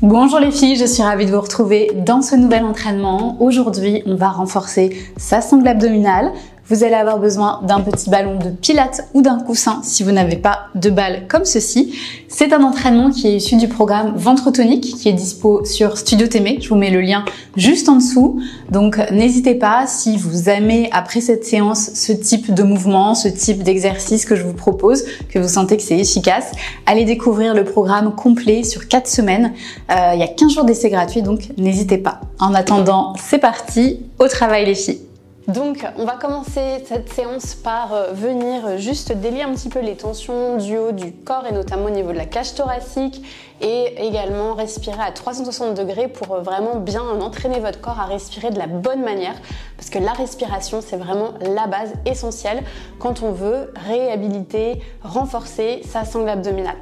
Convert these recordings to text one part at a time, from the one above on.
Bonjour les filles, je suis ravie de vous retrouver dans ce nouvel entraînement. Aujourd'hui, on va renforcer sa sangle abdominale. Vous allez avoir besoin d'un petit ballon de pilates ou d'un coussin si vous n'avez pas de balle comme ceci. C'est un entraînement qui est issu du programme Ventre Tonique qui est dispo sur Studio Témé. Je vous mets le lien juste en dessous. Donc n'hésitez pas, si vous aimez après cette séance ce type de mouvement, ce type d'exercice que je vous propose, que vous sentez que c'est efficace, allez découvrir le programme complet sur 4 semaines. Il y a 15 jours d'essai gratuit, donc n'hésitez pas. En attendant, c'est parti, au travail les filles. Donc on va commencer cette séance par venir juste délier un petit peu les tensions du haut du corps et notamment au niveau de la cage thoracique et également respirer à 360 degrés pour vraiment bien entraîner votre corps à respirer de la bonne manière parce que la respiration c'est vraiment la base essentielle quand on veut réhabiliter, renforcer sa sangle abdominale.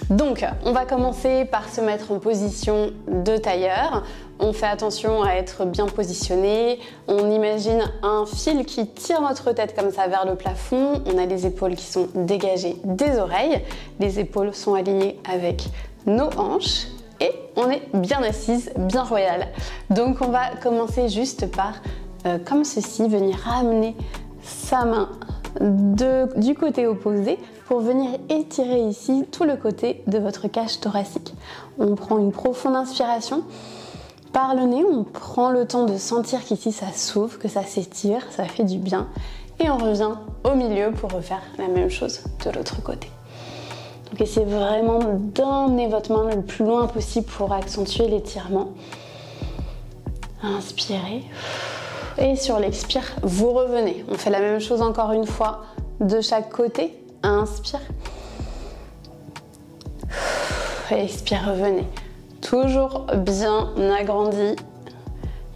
Donc on va commencer par se mettre en position de tailleur. On fait attention à être bien positionné, on imagine un fil qui tire notre tête comme ça vers le plafond, on a les épaules qui sont dégagées des oreilles, les épaules sont alignées avec nos hanches et on est bien assise, bien royale. Donc on va commencer juste par, comme ceci, venir ramener sa main du côté opposé pour venir étirer ici tout le côté de votre cage thoracique. On prend une profonde inspiration. Par le nez, on prend le temps de sentir qu'ici ça s'ouvre, que ça s'étire, ça fait du bien. Et on revient au milieu pour refaire la même chose de l'autre côté. Donc essayez vraiment d'emmener votre main le plus loin possible pour accentuer l'étirement. Inspirez. Et sur l'expire, vous revenez. On fait la même chose encore une fois de chaque côté. Inspire. Expire, revenez. Toujours bien agrandi.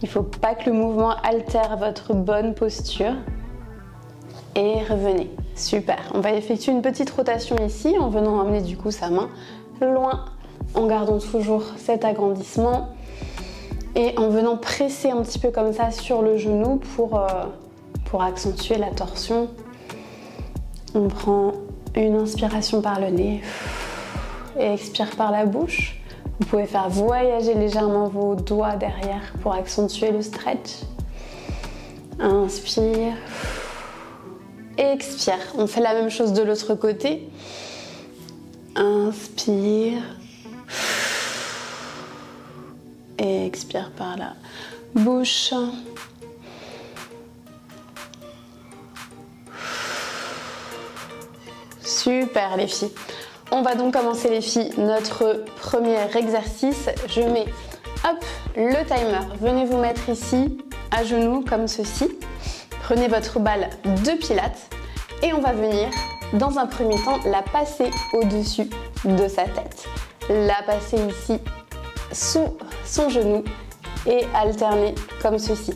Il ne faut pas que le mouvement altère votre bonne posture. Et revenez. Super. On va effectuer une petite rotation ici en venant emmener du coup sa main loin, en gardant toujours cet agrandissement et en venant presser un petit peu comme ça sur le genou pour accentuer la torsion. On prend une inspiration par le nez et expire par la bouche. Vous pouvez faire voyager légèrement vos doigts derrière pour accentuer le stretch. Inspire. Expire. On fait la même chose de l'autre côté. Inspire. Et expire par la bouche. Super les filles. On va donc commencer les filles notre premier exercice. Je mets le timer. Venez vous mettre ici à genoux comme ceci. Prenez votre balle de pilates et on va venir dans un premier temps la passer au-dessus de sa tête. La passer ici sous son genou et alterner comme ceci.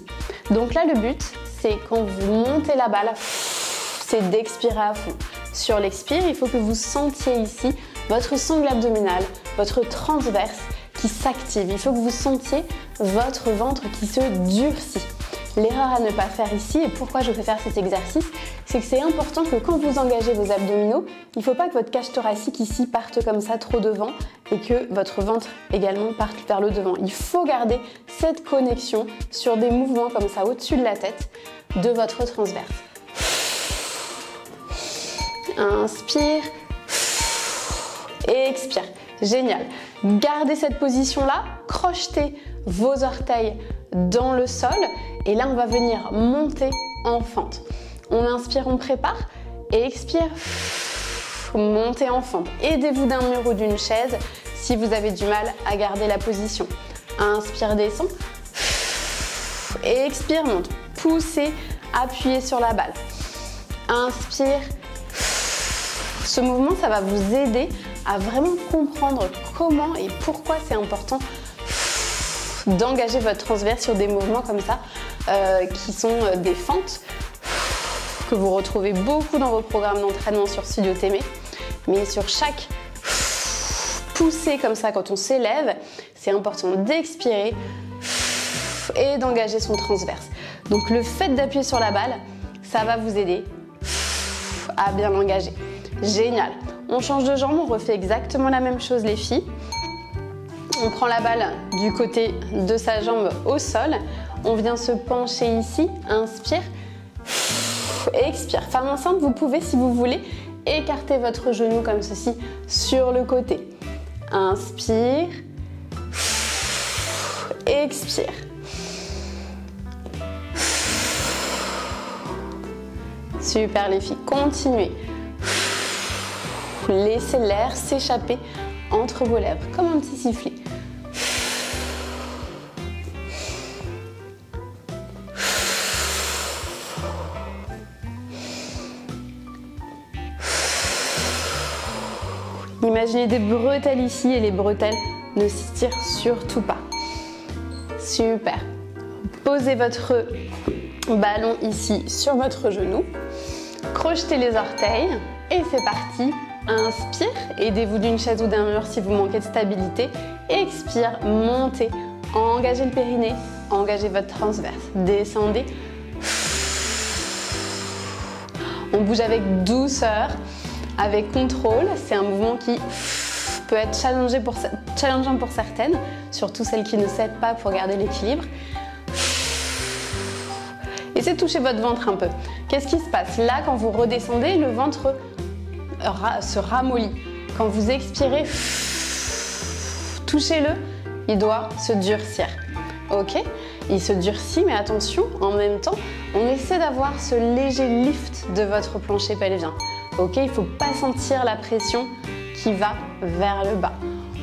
Donc là le but c'est quand vous montez la balle, c'est d'expirer à fond. Sur l'expire, il faut que vous sentiez ici votre sangle abdominale, votre transverse qui s'active. Il faut que vous sentiez votre ventre qui se durcit. L'erreur à ne pas faire ici, et pourquoi je fais faire cet exercice, c'est que c'est important que quand vous engagez vos abdominaux, il ne faut pas que votre cage thoracique ici parte comme ça trop devant et que votre ventre également parte vers le devant. Il faut garder cette connexion sur des mouvements comme ça au-dessus de la tête de votre transverse. Inspire et expire. Génial. Gardez cette position-là, crochetez vos orteils dans le sol et là on va venir monter en fente. On inspire, on prépare et expire, montez en fente. Aidez-vous d'un mur ou d'une chaise si vous avez du mal à garder la position. Inspire, descend et expire, monte. Poussez, appuyez sur la balle. Inspire. Ce mouvement, ça va vous aider à vraiment comprendre comment et pourquoi c'est important d'engager votre transverse sur des mouvements comme ça, qui sont des fentes, que vous retrouvez beaucoup dans vos programmes d'entraînement sur Studio Témé. Mais sur chaque poussée comme ça, quand on s'élève, c'est important d'expirer et d'engager son transverse. Donc le fait d'appuyer sur la balle, ça va vous aider à bien l'engager. Génial. On change de jambe, on refait exactement la même chose les filles. On prend la balle du côté de sa jambe au sol. On vient se pencher ici. Inspire. Expire. Femme enceinte, vous pouvez, si vous voulez, écarter votre genou comme ceci sur le côté. Inspire. Expire. Super les filles, continuez. Laissez l'air s'échapper entre vos lèvres, comme un petit sifflet. Imaginez des bretelles ici et les bretelles ne s'étirent surtout pas. Super. Posez votre ballon ici sur votre genou. Crochetez les orteils et c'est parti. Inspire, aidez-vous d'une chaise ou d'un mur si vous manquez de stabilité. Expire, montez, engagez le périnée, engagez votre transverse. Descendez. On bouge avec douceur, avec contrôle. C'est un mouvement qui peut être challengeant pour certaines, surtout celles qui ne cèdent pas pour garder l'équilibre. Essayez de toucher votre ventre un peu. Qu'est-ce qui se passe? Là, quand vous redescendez, le ventre se ramollit. Quand vous expirez, touchez-le, il doit se durcir. Ok? Il se durcit, mais attention, en même temps, on essaie d'avoir ce léger lift de votre plancher pelvien. Ok? Il ne faut pas sentir la pression qui va vers le bas.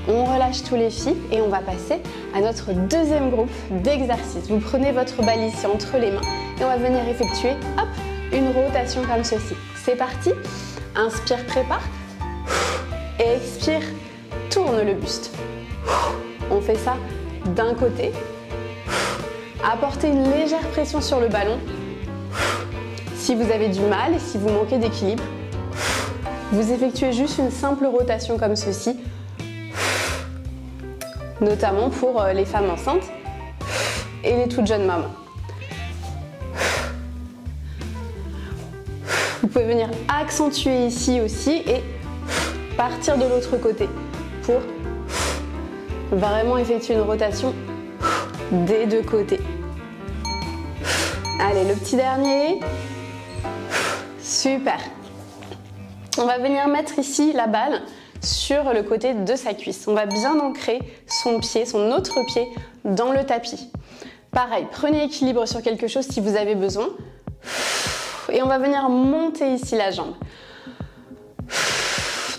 On relâche tous les filles et on va passer à notre deuxième groupe d'exercices. Vous prenez votre balle ici entre les mains et on va venir effectuer, hop, une rotation comme ceci. C'est parti. Inspire, prépare. Expire, tourne le buste. On fait ça d'un côté. Apportez une légère pression sur le ballon. Si vous avez du mal et si vous manquez d'équilibre, vous effectuez juste une simple rotation comme ceci, notamment pour les femmes enceintes et les toutes jeunes mamans. Vous pouvez venir accentuer ici aussi et partir de l'autre côté pour vraiment effectuer une rotation des deux côtés. Allez, le petit dernier. Super. On va venir mettre ici la balle sur le côté de sa cuisse. On va bien ancrer son pied, son autre pied dans le tapis. Pareil, prenez équilibre sur quelque chose si vous avez besoin. Et on va venir monter ici la jambe.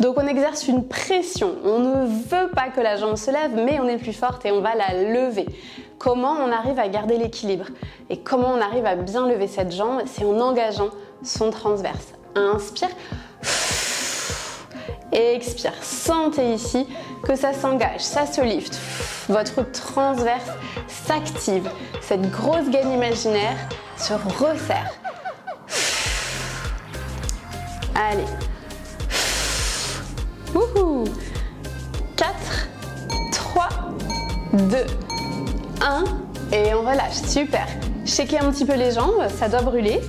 Donc on exerce une pression. On ne veut pas que la jambe se lève, mais on est plus forte et on va la lever. Comment on arrive à garder l'équilibre? Et comment on arrive à bien lever cette jambe? C'est en engageant son transverse. Inspire. Expire. Sentez ici que ça s'engage, ça se lift. Votre transverse s'active. Cette grosse gaine imaginaire se resserre. Allez. Wouhou. 4, 3, 2, 1. Et on relâche. Super. Shakez un petit peu les jambes, ça doit brûler.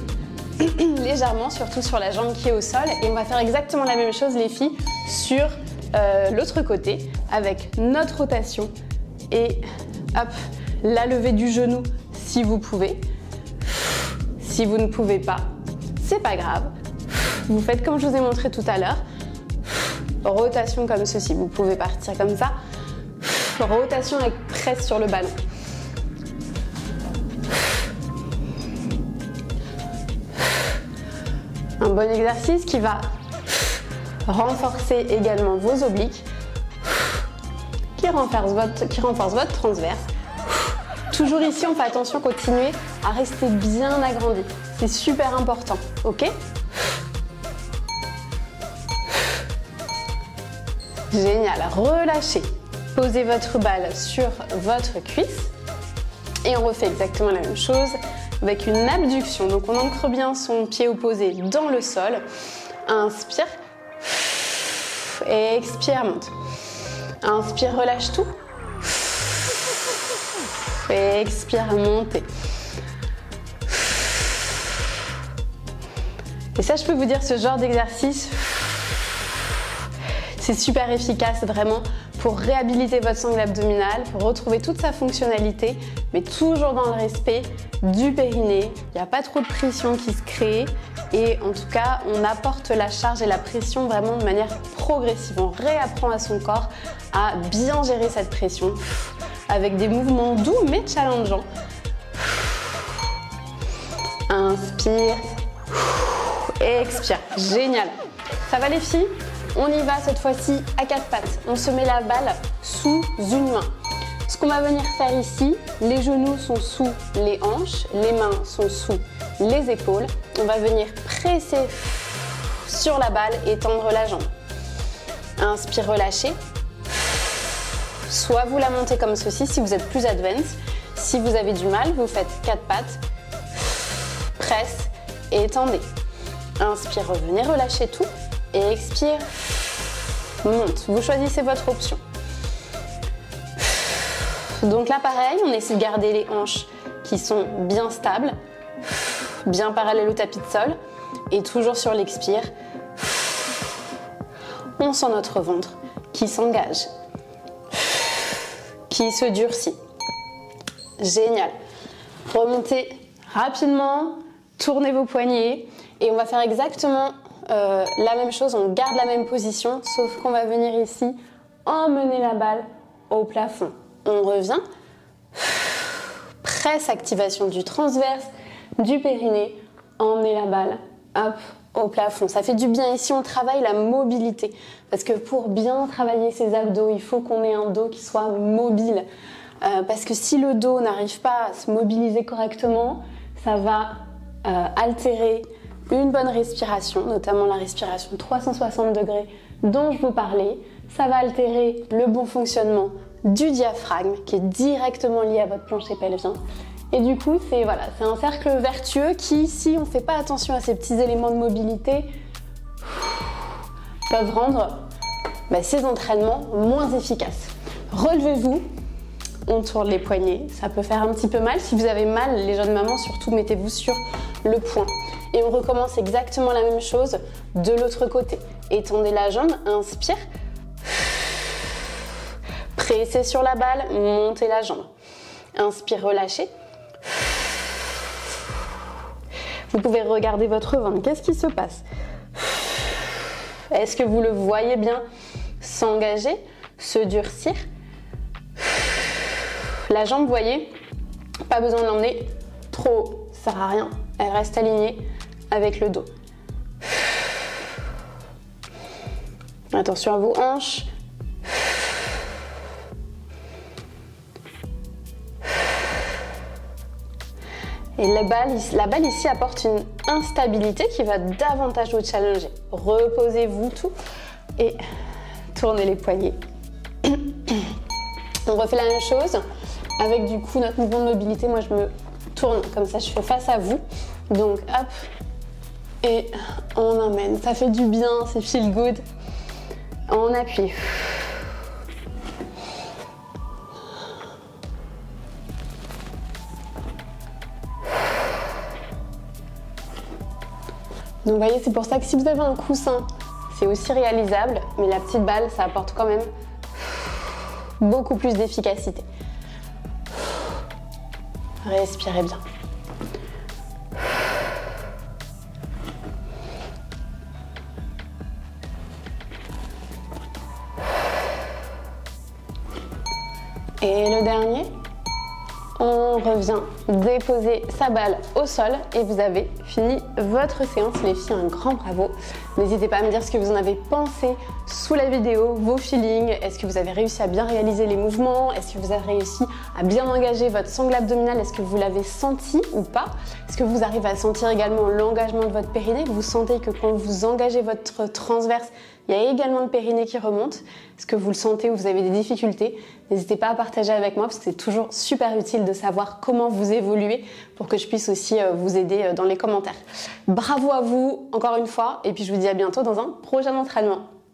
Légèrement, surtout sur la jambe qui est au sol. Et on va faire exactement la même chose, les filles, sur l'autre côté, avec notre rotation. Et hop, la levée du genou si vous pouvez. Si vous ne pouvez pas, c'est pas grave. Vous faites comme je vous ai montré tout à l'heure. Rotation comme ceci. Vous pouvez partir comme ça. Rotation avec presse sur le ballon. Un bon exercice qui va renforcer également vos obliques, qui renforce votre transverse. Toujours ici, on fait attention, continuez à rester bien agrandi. C'est super important, ok? Génial, relâchez. Posez votre balle sur votre cuisse et on refait exactement la même chose avec une abduction. Donc on ancre bien son pied opposé dans le sol. Inspire. Expire, monte. Inspire, relâche tout. Expire, montez. Et ça, je peux vous dire, ce genre d'exercice, c'est super efficace vraiment pour réhabiliter votre sangle abdominale, pour retrouver toute sa fonctionnalité, mais toujours dans le respect du périnée. Il n'y a pas trop de pression qui se crée et en tout cas, on apporte la charge et la pression vraiment de manière progressive. On réapprend à son corps à bien gérer cette pression avec des mouvements doux mais challengeants. Inspire, expire. Génial. Ça va les filles? On y va cette fois-ci à quatre pattes. On se met la balle sous une main. Ce qu'on va venir faire ici, les genoux sont sous les hanches, les mains sont sous les épaules. On va venir presser sur la balle et tendre la jambe. Inspire, relâchez. Soit vous la montez comme ceci si vous êtes plus advanced. Si vous avez du mal, vous faites quatre pattes. Presse et tendez. Inspire, revenez, relâchez tout. Et expire, monte. Vous choisissez votre option. Donc là, pareil, on essaie de garder les hanches qui sont bien stables, bien parallèles au tapis de sol. Et toujours sur l'expire, on sent notre ventre qui s'engage, qui se durcit. Génial. Remontez rapidement, tournez vos poignets et on va faire exactement la même chose. On garde la même position, sauf qu'on va venir ici emmener la balle au plafond. On revient, presse, activation du transverse, du périnée, emmener la balle, hop, au plafond. Ça fait du bien. Ici, on travaille la mobilité. Parce que pour bien travailler ses abdos, il faut qu'on ait un dos qui soit mobile. Parce que si le dos n'arrive pas à se mobiliser correctement, ça va altérer une bonne respiration, notamment la respiration 360 degrés dont je vous parlais. Ça va altérer le bon fonctionnement du diaphragme qui est directement lié à votre plancher pelvien. Et du coup, c'est un cercle vertueux qui, si on ne fait pas attention à ces petits éléments de mobilité, peuvent rendre ces entraînements moins efficaces. Relevez-vous, on tourne les poignets, ça peut faire un petit peu mal. Si vous avez mal, les jeunes mamans, surtout mettez-vous sur le poing. Et on recommence exactement la même chose de l'autre côté. Étendez la jambe, inspire. Pressez sur la balle, montez la jambe. Inspire, relâchez. Vous pouvez regarder votre ventre. Qu'est-ce qui se passe? Est-ce que vous le voyez bien s'engager, se durcir? La jambe, vous voyez, pas besoin de l'emmener trop haut, ça sert à rien. Elle reste alignée avec le dos. Attention à vos hanches. Et la balle ici apporte une instabilité qui va davantage vous challenger. Reposez-vous tout et tournez les poignets. On refait la même chose avec du coup notre mouvement de mobilité. Moi je me tourne comme ça, je fais face à vous. Donc hop et on emmène. Ça fait du bien, c'est feel good. On appuie. Donc vous voyez, c'est pour ça que si vous avez un coussin, c'est aussi réalisable, mais la petite balle, ça apporte quand même beaucoup plus d'efficacité. Respirez bien. Et le dernier, on revient déposer sa balle au sol et vous avez fini votre séance. Les filles, un grand bravo. N'hésitez pas à me dire ce que vous en avez pensé sous la vidéo, vos feelings. Est-ce que vous avez réussi à bien réaliser les mouvements? Est-ce que vous avez réussi à bien engager votre sangle abdominale? Est-ce que vous l'avez senti ou pas? Est-ce que vous arrivez à sentir également l'engagement de votre périnée? Vous sentez que quand vous engagez votre transverse, il y a également le périnée qui remonte. Est-ce que vous le sentez ou vous avez des difficultés? N'hésitez pas à partager avec moi parce que c'est toujours super utile de savoir comment vous évoluez pour que je puisse aussi vous aider dans les commentaires. Bravo à vous encore une fois et puis je vous dis à bientôt dans un prochain entraînement.